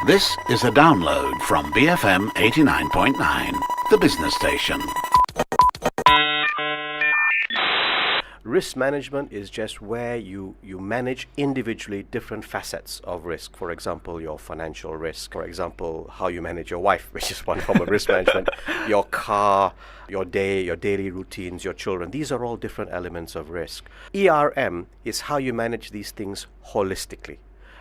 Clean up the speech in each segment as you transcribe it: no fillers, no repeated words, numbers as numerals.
This is a download from BFM 89.9, the business station. Risk management is just where you manage individually different facets of risk. For example, your financial risk. For example, how you manage your wife, which is one form of risk management. Your car, your day, your daily routines, your children. These are all different elements of risk. ERM is how you manage these things holistically.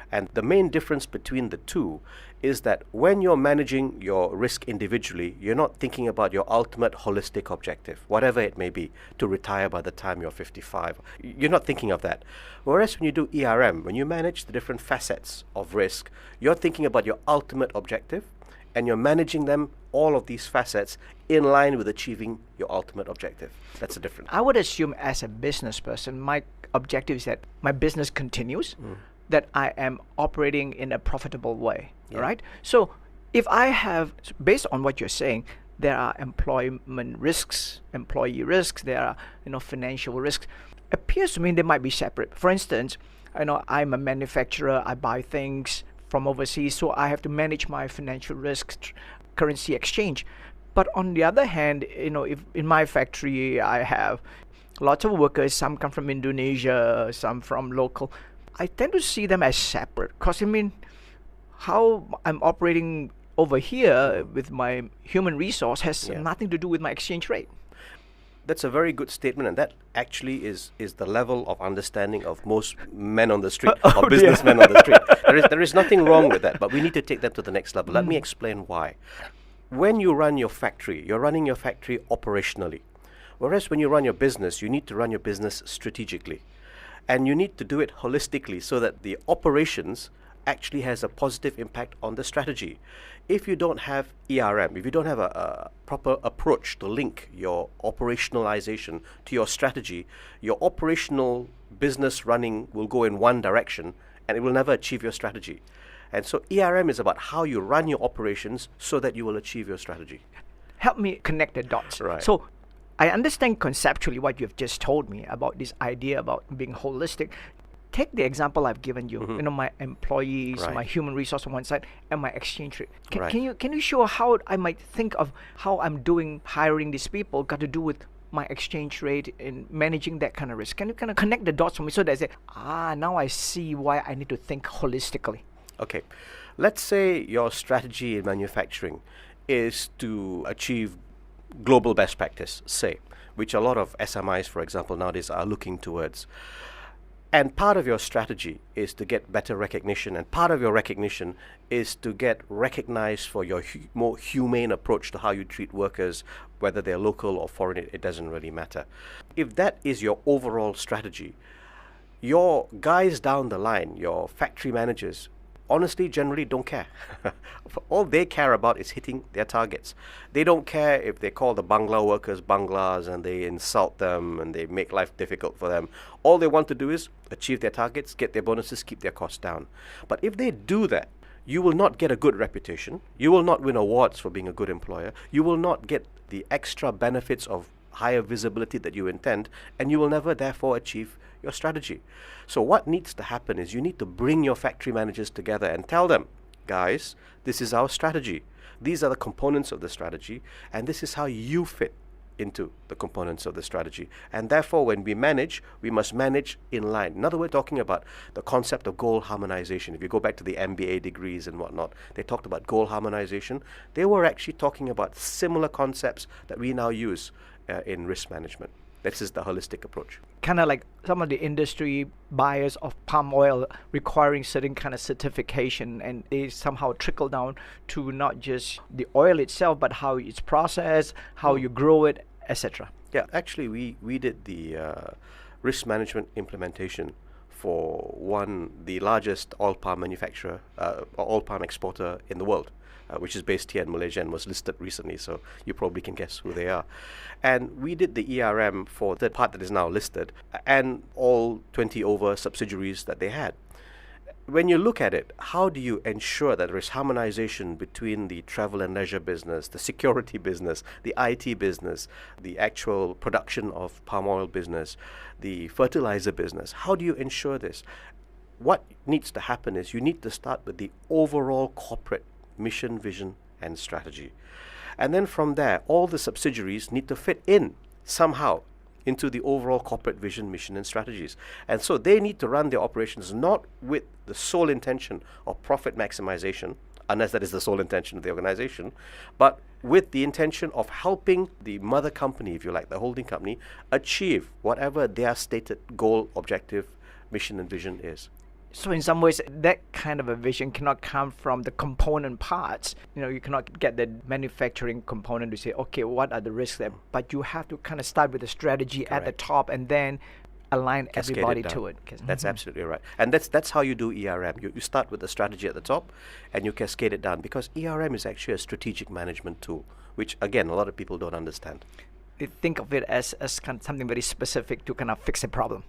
And the main difference between the two is that when you're managing your risk individually, you're not thinking about your ultimate holistic objective, whatever it may be, to retire by the time you're 55. You're not thinking of that. Whereas when you do ERM, when you manage the different facets of risk, you're thinking about your ultimate objective, and you're managing them, all of these facets, in line with achieving your ultimate objective. That's the difference. I would assume as a business person, my objective is that my business continues, that I am operating in a profitable way, right? So if I have, based on what you're saying, there are employment risks, employee risks, there are financial risks. Appears to me they might be separate. For instance, I'm a manufacturer, I buy things from overseas, so I have to manage my financial risks, currency exchange. But on the other hand, if in my factory I have lots of workers, some come from Indonesia, some from local, I tend to see them as separate, because how I'm operating over here with my human resource has nothing to do with my exchange rate. That's a very good statement, and that actually is the level of understanding of most men on the street, or businessmen on the street. There is nothing wrong with that, but we need to take that to the next level. Let me explain why. When you run your factory, you're running your factory operationally. Whereas when you run your business, you need to run your business strategically. And you need to do it holistically so that the operations actually has a positive impact on the strategy. If you don't have ERM, if you don't have a proper approach to link your operationalization to your strategy, your operational business running will go in one direction and it will never achieve your strategy. And so ERM is about how you run your operations so that you will achieve your strategy. Help me connect the dots. Right. So I understand conceptually what you've just told me about this idea about being holistic. Take the example I've given you. My employees, my human resource on one side, and my exchange rate. Can you show how I might think of how I'm doing hiring these people got to do with my exchange rate in managing that kind of risk? Can you kind of connect the dots for me so that I say, now I see why I need to think holistically? Okay, let's say your strategy in manufacturing is to achieve global best practice, say, which a lot of SMIs, for example, nowadays are looking towards. And part of your strategy is to get better recognition, and part of your recognition is to get recognized for your more humane approach to how you treat workers, whether they're local or foreign, it doesn't really matter. If that is your overall strategy, your guys down the line, your factory managers, honestly, generally don't care. All they care about is hitting their targets. They don't care if they call the Bangla workers Banglas and they insult them and they make life difficult for them. All they want to do is achieve their targets, get their bonuses, keep their costs down. But if they do that, you will not get a good reputation. You will not win awards for being a good employer. You will not get the extra benefits of higher visibility that you intend, and you will never therefore achieve your strategy. So what needs to happen is you need to bring your factory managers together and tell them, guys, this is our strategy. These are the components of the strategy, and this is how you fit into the components of the strategy. And therefore, when we manage, we must manage in line. In other words, we're talking about the concept of goal harmonization. If you go back to the MBA degrees and whatnot, they talked about goal harmonization. They were actually talking about similar concepts that we now use in risk management. This is the holistic approach. Kind of like some of the industry buyers of palm oil requiring certain kind of certification, and they somehow trickle down to not just the oil itself, but how it's processed, how you grow it, etc. Yeah, actually, we did the risk management implementation for the largest oil palm manufacturer, oil palm exporter in the world. Which is based here in Malaysia and was listed recently, so you probably can guess who they are. And we did the ERM for the part that is now listed and all 20 over subsidiaries that they had. When you look at it, how do you ensure that there is harmonization between the travel and leisure business, the security business, the IT business, the actual production of palm oil business, the fertilizer business? How do you ensure this? what needs to happen is you need to start with the overall corporate mission, vision, and strategy. And then from there, all the subsidiaries need to fit in somehow into the overall corporate vision, mission, and strategies. And so they need to run their operations not with the sole intention of profit maximization, unless that is the sole intention of the organization, but with the intention of helping the mother company, if you like, the holding company, achieve whatever their stated goal, objective, mission, and vision is. So in some ways, that kind of a vision cannot come from the component parts. You cannot get the manufacturing component to say, okay, what are the risks there? But you have to kind of start with the strategy at the top and then align Cascade everybody it down. to it. That's absolutely right. And that's how you do ERM. You start with the strategy at the top and you cascade it down, because ERM is actually a strategic management tool, which again, a lot of people don't understand. They think of it as kind of something very specific to kind of fix a problem.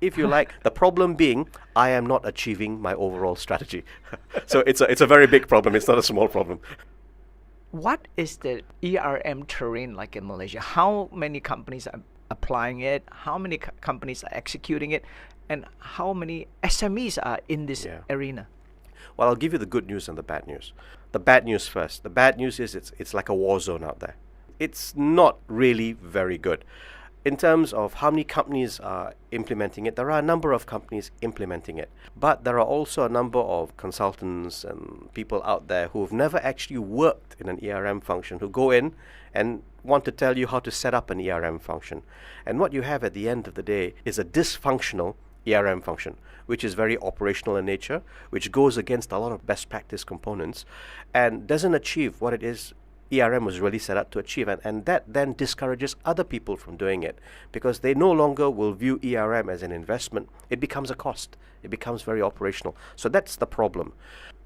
If you like, the problem being, I am not achieving my overall strategy. So it's a very big problem. It's not a small problem. What is the ERM terrain like in Malaysia? How many companies are applying it? How many companies are executing it? And how many SMEs are in this arena? Well, I'll give you the good news and the bad news. The bad news first. The bad news is it's like a war zone out there. It's not really very good. In terms of how many companies are implementing it, there are a number of companies implementing it. But there are also a number of consultants and people out there who have never actually worked in an ERM function, who go in and want to tell you how to set up an ERM function. And what you have at the end of the day is a dysfunctional ERM function, which is very operational in nature, which goes against a lot of best practice components and doesn't achieve what it is ERM was really set up to achieve, and that then discourages other people from doing it, because they no longer will view ERM as an investment. It becomes a cost. It becomes very operational. So that's the problem.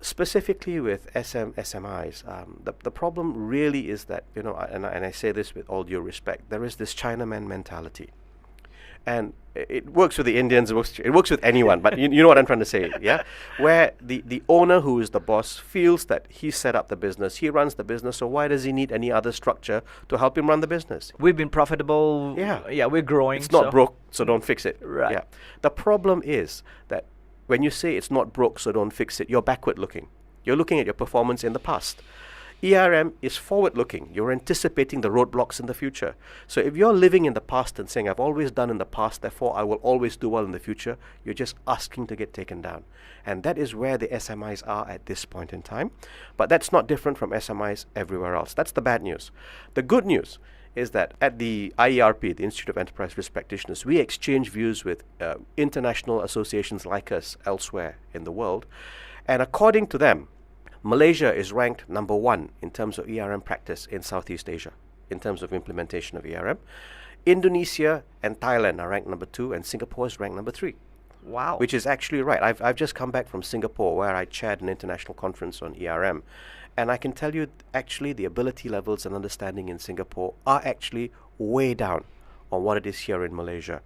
Specifically with SMIs, the problem really is that, and I say this with all due respect, there is this Chinaman mentality. And it works with the Indians, it works with anyone, but you know what I'm trying to say, yeah? Where the owner, who is the boss, feels that he set up the business, he runs the business, so why does he need any other structure to help him run the business? We've been profitable. Yeah, we're growing. It's not broke, so don't fix it. Right. Yeah. The problem is that when you say it's not broke, so don't fix it, you're backward looking. You're looking at your performance in the past. ERM is forward-looking. You're anticipating the roadblocks in the future. So if you're living in the past and saying, I've always done in the past, therefore I will always do well in the future, you're just asking to get taken down. And that is where the SMIs are at this point in time. But that's not different from SMIs everywhere else. That's the bad news. The good news is that at the IERP, the Institute of Enterprise Risk Practitioners, we exchange views with international associations like us elsewhere in the world. And according to them, Malaysia is ranked number 1 in terms of ERM practice in Southeast Asia, in terms of implementation of ERM. Indonesia and Thailand are ranked number 2, and Singapore is ranked number 3. Wow. Which is actually right. I've just come back from Singapore, where I chaired an international conference on ERM. And I can tell you, actually, the ability levels and understanding in Singapore are actually way down on what it is here in Malaysia.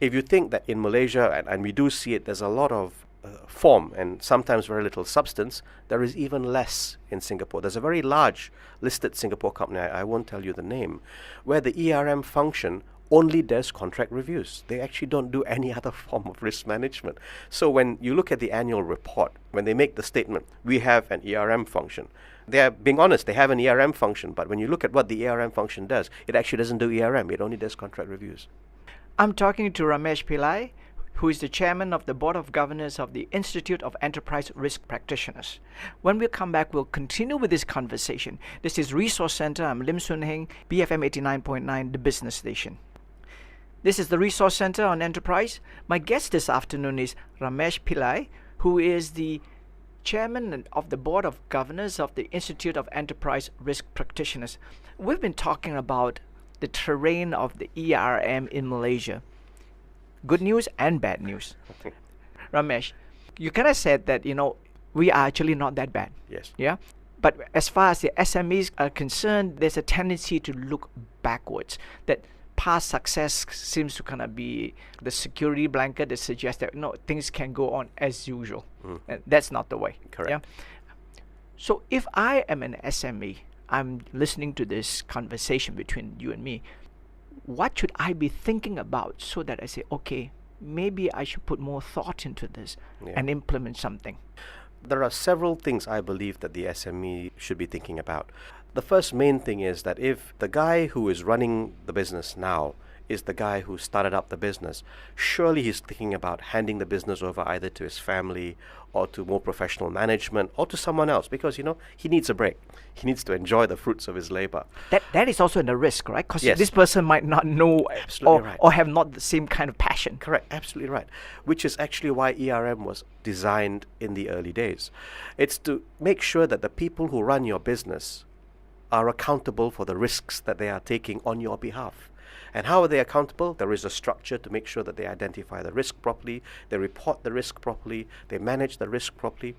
If you think that in Malaysia, and we do see it, there's a lot of form and sometimes very little substance, there is even less in Singapore. There's a very large listed Singapore company, I won't tell you the name, where the ERM function only does contract reviews. They actually don't do any other form of risk management. So when you look at the annual report, when they make the statement, we have an ERM function, they're being honest, they have an ERM function, but when you look at what the ERM function does, it actually doesn't do ERM, it only does contract reviews. I'm talking to Ramesh Pillai, who is the chairman of the Board of Governors of the Institute of Enterprise Risk Practitioners. When we come back, we'll continue with this conversation. This is Resource Center. I'm Lim Soon Heng, BFM 89.9, the business station. This is the Resource Center on Enterprise. My guest this afternoon is Ramesh Pillai, who is the chairman of the Board of Governors of the Institute of Enterprise Risk Practitioners. We've been talking about the terrain of the ERM in Malaysia. Good news and bad news. Ramesh, you kind of said that, we are actually not that bad. Yes. Yeah. But as far as the SMEs are concerned, there's a tendency to look backwards. That past success seems to kind of be the security blanket that suggests that things can go on as usual. And that's not the way. Correct. Yeah? So if I am an SME, I'm listening to this conversation between you and me, what should I be thinking about so that I say, okay, maybe I should put more thought into this Yeah. and implement something. There are several things I believe that the SME should be thinking about. The first main thing is that if the guy who is running the business now is the guy who started up the business, surely he's thinking about handing the business over either to his family or to more professional management or to someone else, because he needs a break. He needs to enjoy the fruits of his labor. That is also in the risk, right? Because Yes. this person might not know Absolutely right. or have not the same kind of passion. Correct, absolutely right. Which is actually why ERM was designed in the early days. It's to make sure that the people who run your business are accountable for the risks that they are taking on your behalf. And how are they accountable? There is a structure to make sure that they identify the risk properly, they report the risk properly, they manage the risk properly.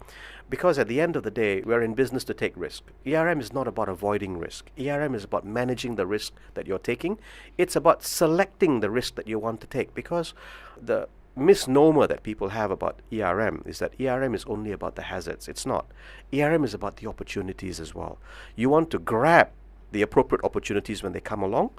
Because at the end of the day, we're in business to take risk. ERM is not about avoiding risk. ERM is about managing the risk that you're taking. It's about selecting the risk that you want to take. Because the misnomer that people have about ERM is that ERM is only about the hazards. It's not. ERM is about the opportunities as well. You want to grab the appropriate opportunities when they come along,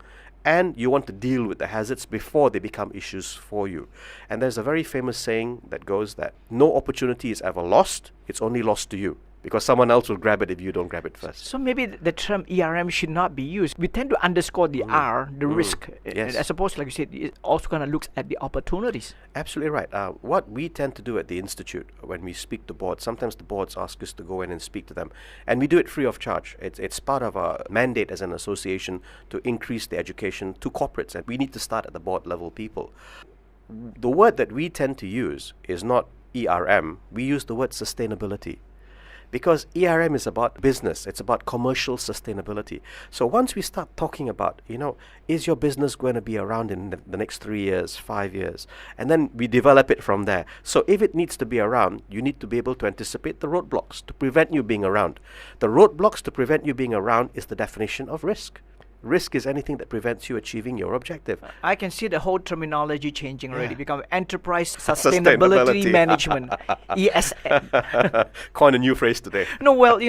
and you want to deal with the hazards before they become issues for you. And there's a very famous saying that goes that no opportunity is ever lost, it's only lost to you, because someone else will grab it if you don't grab it first. So maybe the term ERM should not be used. We tend to underscore the R, the risk, Yes. as opposed to, like you said, it also kind of looks at the opportunities. Absolutely right. What we tend to do at the Institute when we speak to boards, sometimes the boards ask us to go in and speak to them, and we do it free of charge. It's part of our mandate as an association to increase the education to corporates, and we need to start at the board level people. The word that we tend to use is not ERM, we use the word sustainability. Because ERM is about business, it's about commercial sustainability. So once we start talking about, is your business going to be around in the next 3 years, 5 years? And then we develop it from there. So if it needs to be around, you need to be able to anticipate the roadblocks to prevent you being around. The roadblocks to prevent you being around is the definition of risk. Risk is anything that prevents you achiving your objective. I can see the whole terminology changing already, Yeah. become enterprise Sustainability. sustainability management, ESM. Coin a new phrase today. No, well,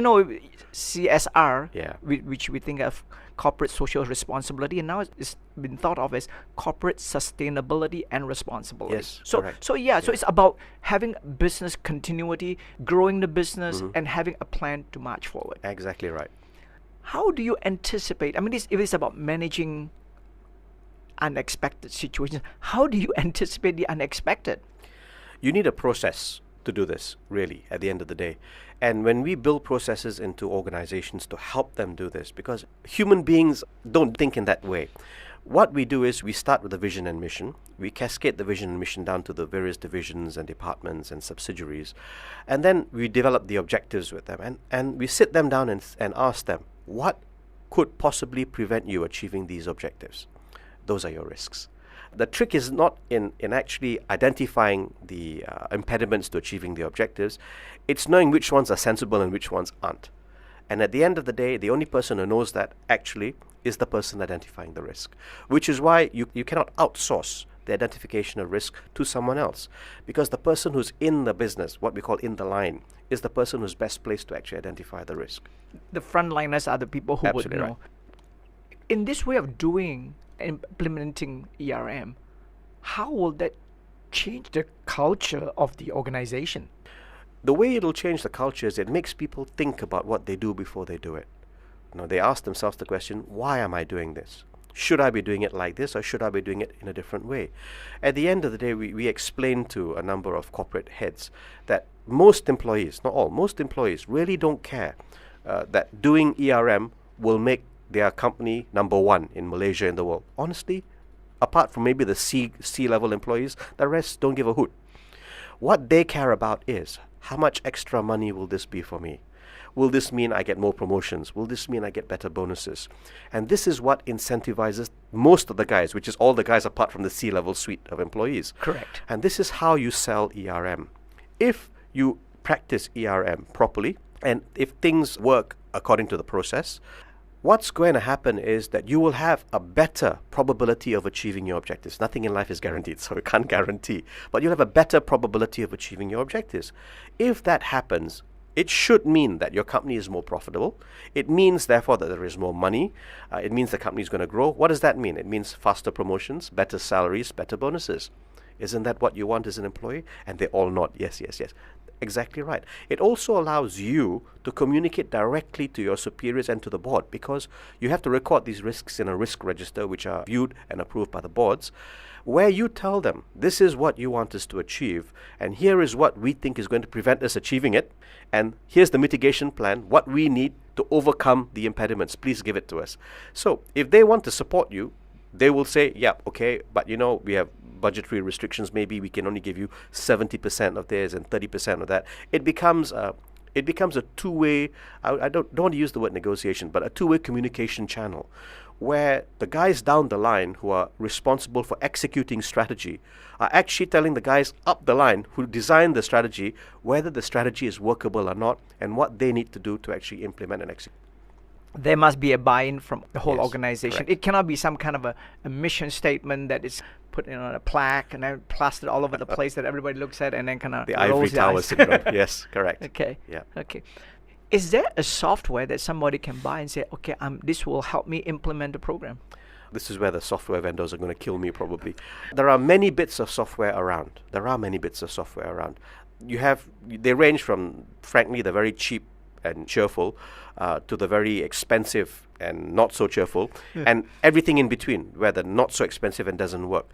CSR, Yeah. which we think of corporate social responsibility, and now it's been thought of as corporate sustainability and responsibility. Yes, so correct. so it's about having business continuity, growing the business, and having a plan to march forward. Exactly right. How do you anticipate? I mean, if it's about managing unexpected situations, how do you anticipate the unexpected? You need a process to do this, really, at the end of the day. And when we build processes into organizations to help them do this, because human beings don't think in that way. What we do is we start with the vision and mission. We cascade the vision and mission down to the various divisions and departments and subsidiaries. And then we develop the objectives with them. And we sit them down and ask them, what could possibly prevent you achieving these objectives? Those are your risks. The trick is not in actually identifying the impediments to achieving the objectives. It's knowing which ones are sensible and which ones aren't. And at the end of the day, the only person who knows that actually is the person identifying the risk, which is why you cannot outsource the identification of risk to someone else, because the person who's in the business, what we call in the line, is the person who's best placed to actually identify the risk. The frontliners are the people who Absolutely would right. know. In this way of doing, implementing ERM, how will that change the culture of the organization? The way it'll change the culture is it makes people think about what they do before they do it. They ask themselves the question, why am I doing this? Should I be doing it like this, or should I be doing it in a different way? At the end of the day, we explain to a number of corporate heads that most employees, not all, most employees really don't care that doing ERM will make their company number one in Malaysia in the world. Honestly, apart from maybe the C-level employees, the rest don't give a hoot. What they care about is, how much extra money will this be for me? Will this mean I get more promotions? Will this mean I get better bonuses? And this is what incentivizes most of the guys, which is all the guys apart from the C-level suite of employees. Correct. And this is how you sell ERM. If you practice ERM properly, and if things work according to the process, what's going to happen is that you will have a better probability of achieving your objectives. Nothing in life is guaranteed, so we can't guarantee. But you'll have a better probability of achieving your objectives. If that happens, it should mean that your company is more profitable. It means, therefore, that there is more money. It means the company is going to grow. What does that mean? It means faster promotions, better salaries, better bonuses. Isn't that what you want as an employee? And they all nod, yes, yes, yes. Exactly right. It also allows you to communicate directly to your superiors and to the board, because you have to record these risks in a risk register which are viewed and approved by the boards, where you tell them, this is what you want us to achieve, and here is what we think is going to prevent us achieving it, and here's the mitigation plan, what we need to overcome the impediments. Please give it to us. So if they want to support you, they will say, yeah, okay, but we have budgetary restrictions. Maybe we can only give you 70% of this and 30% of that. It becomes a two-way, I don't want to use the word negotiation, but a two-way communication channel, where the guys down the line who are responsible for executing strategy are actually telling the guys up the line who designed the strategy whether the strategy is workable or not, and what they need to do to actually implement and execute. There must be a buy-in from the whole Yes, organization. correct. It cannot be some kind of a mission statement that is put on a plaque and then plastered all over the place that everybody looks at and then kind of The ivory tower syndrome. Yes, correct. Okay. Yeah. Okay. Is there a software that somebody can buy and say, okay, this will help me implement the program? This is where the software vendors are going to kill me probably. There are many bits of software around. They range from, frankly, the very cheap and cheerful to the very expensive and not so cheerful, and everything in between, where the not so expensive and doesn't work.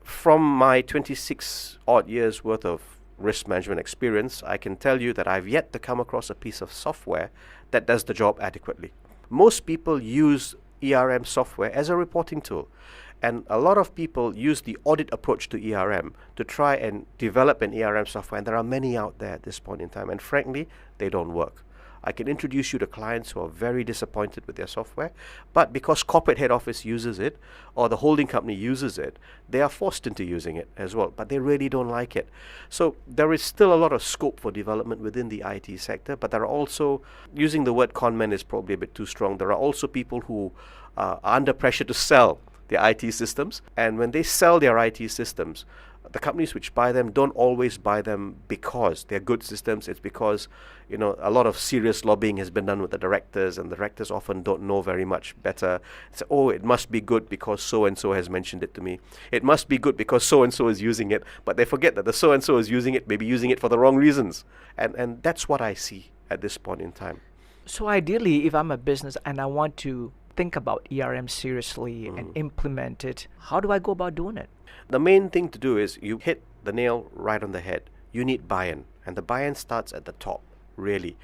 From my 26 odd years worth of risk management experience, I can tell you that I've yet to come across a piece of software that does the job adequately. Most people use ERM software as a reporting tool, and a lot of people use the audit approach to ERM to try and develop an ERM software, and there are many out there at this point in time, and frankly, they don't work. I can introduce you to clients who are very disappointed with their software, but because corporate head office uses it or the holding company uses it, they are forced into using it as well, but they really don't like it. So there is still a lot of scope for development within the IT sector, but there are also, using the word conmen is probably a bit too strong, there are also people who are under pressure to sell their IT systems, and when they sell their IT systems, the companies which buy them don't always buy them because they're good systems. It's because a lot of serious lobbying has been done with the directors, and the directors often don't know very much better. So, oh, it must be good because so and so has mentioned it to me. It must be good because so and so is using it, but they forget that the so and so is using it, maybe using it for the wrong reasons, and that's what I see at this point in time. So ideally, if I'm a business and I want to think about ERM seriously and implement it, how do I go about doing it? The main thing to do is you hit the nail right on the head. You need buy-in, and the buy-in starts at the top, really.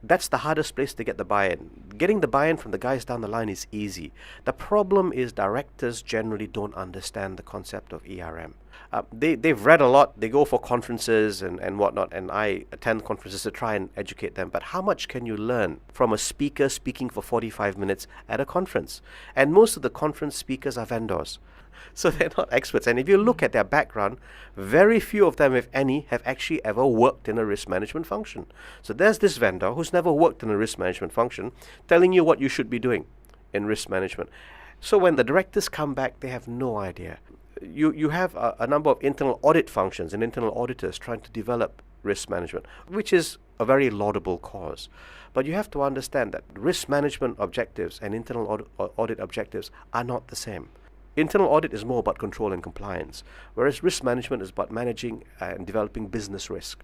That's the hardest place to get the buy-in. Getting the buy-in from the guys down the line is easy. The problem is directors generally don't understand the concept of ERM. They've read a lot, they go for conferences and whatnot, and I attend conferences to try and educate them. But how much can you learn from a speaker speaking for 45 minutes at a conference? And most of the conference speakers are vendors. So they're not experts. And if you look at their background, very few of them, if any, have actually ever worked in a risk management function. So there's this vendor who's never worked in a risk management function telling you what you should be doing in risk management. So when the directors come back, they have no idea. You have a number of internal audit functions and internal auditors trying to develop risk management, which is a very laudable cause. But you have to understand that risk management objectives and internal audit objectives are not the same. Internal audit is more about control and compliance, whereas risk management is about managing and developing business risk.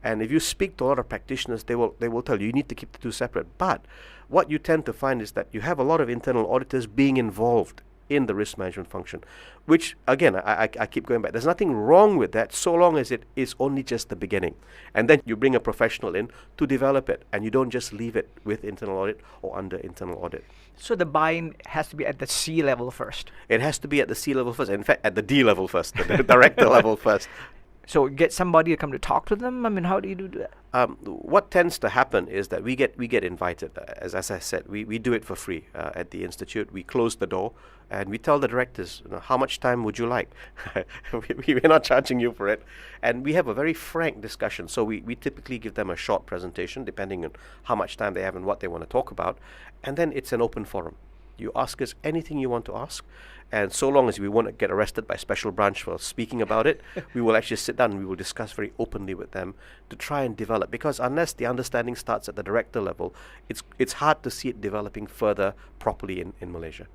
And if you speak to a lot of practitioners, they will tell you need to keep the two separate. But what you tend to find is that you have a lot of internal auditors being involved in the risk management function, which again, I keep going back. There's nothing wrong with that so long as it is only just the beginning. And then you bring a professional in to develop it, and you don't just leave it with internal audit or under internal audit. So the buy-in has to be at the C level first. It has to be at the C level first. In fact, at the D level first, the director level first. So get somebody to come to talk to them? I mean, how do you do that? What tends to happen is that we get invited. As I said, we do it for free at the Institute. We close the door and we tell the directors, how much time would you like? We're not charging you for it. And we have a very frank discussion. So we typically give them a short presentation, depending on how much time they have and what they want to talk about. And then it's an open forum. You ask us anything you want to ask, and so long as we won't get arrested by special branch for speaking about it, we will actually sit down and we will discuss very openly with them to try and develop. Because unless the understanding starts at the director level, it's hard to see it developing further properly in Malaysia.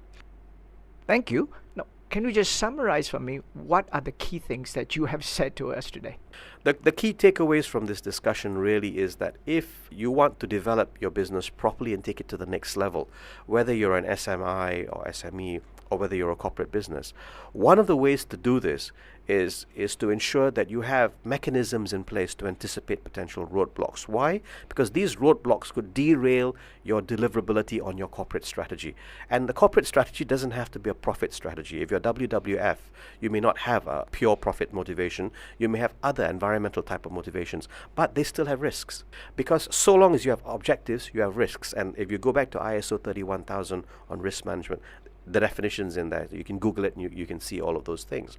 Thank you. Now, Can you just summarize for me what are the key things that you have said to us today? The key takeaways from this discussion really is that if you want to develop your business properly and take it to the next level, whether you're an SMI or SME or whether you're a corporate business, one of the ways to do this is to ensure that you have mechanisms in place to anticipate potential roadblocks. Why? Because these roadblocks could derail your deliverability on your corporate strategy. And the corporate strategy doesn't have to be a profit strategy. If you're WWF, you may not have a pure profit motivation. You may have other environmental type of motivations, but they still have risks. Because so long as you have objectives, you have risks. And if you go back to ISO 31000 on risk management, the definitions in there, you can Google it and you can see all of those things.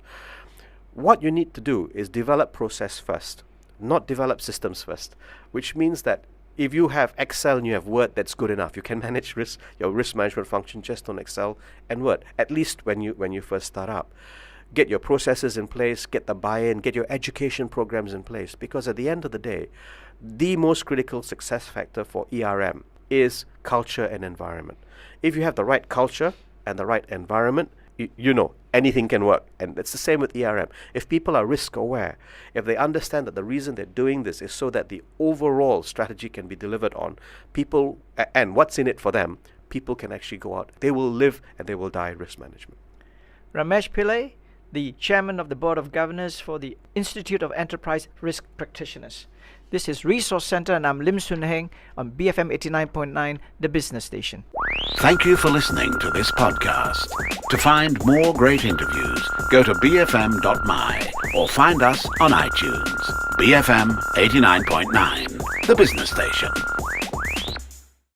What you need to do is develop process first, not develop systems first, which means that if you have Excel and you have Word, that's good enough. You can manage your risk management function just on Excel and Word, at least when you first start up. Get your processes in place, get the buy-in, get your education programs in place, because at the end of the day, the most critical success factor for ERM is culture and environment. If you have the right culture and the right environment, you know, anything can work. And it's the same with ERM. If people are risk aware, if they understand that the reason they're doing this is so that the overall strategy can be delivered on, people, and what's in it for them, people can actually go out. They will live and they will die risk management. Ramesh Pillai, the Chairman of the Board of Governors for the Institute of Enterprise Risk Practitioners. This is Resource Center, and I'm Lim Soon Heng on BFM 89.9, the business station. Thank you for listening to this podcast. To find more great interviews, go to bfm.my or find us on iTunes. BFM 89.9, the business station.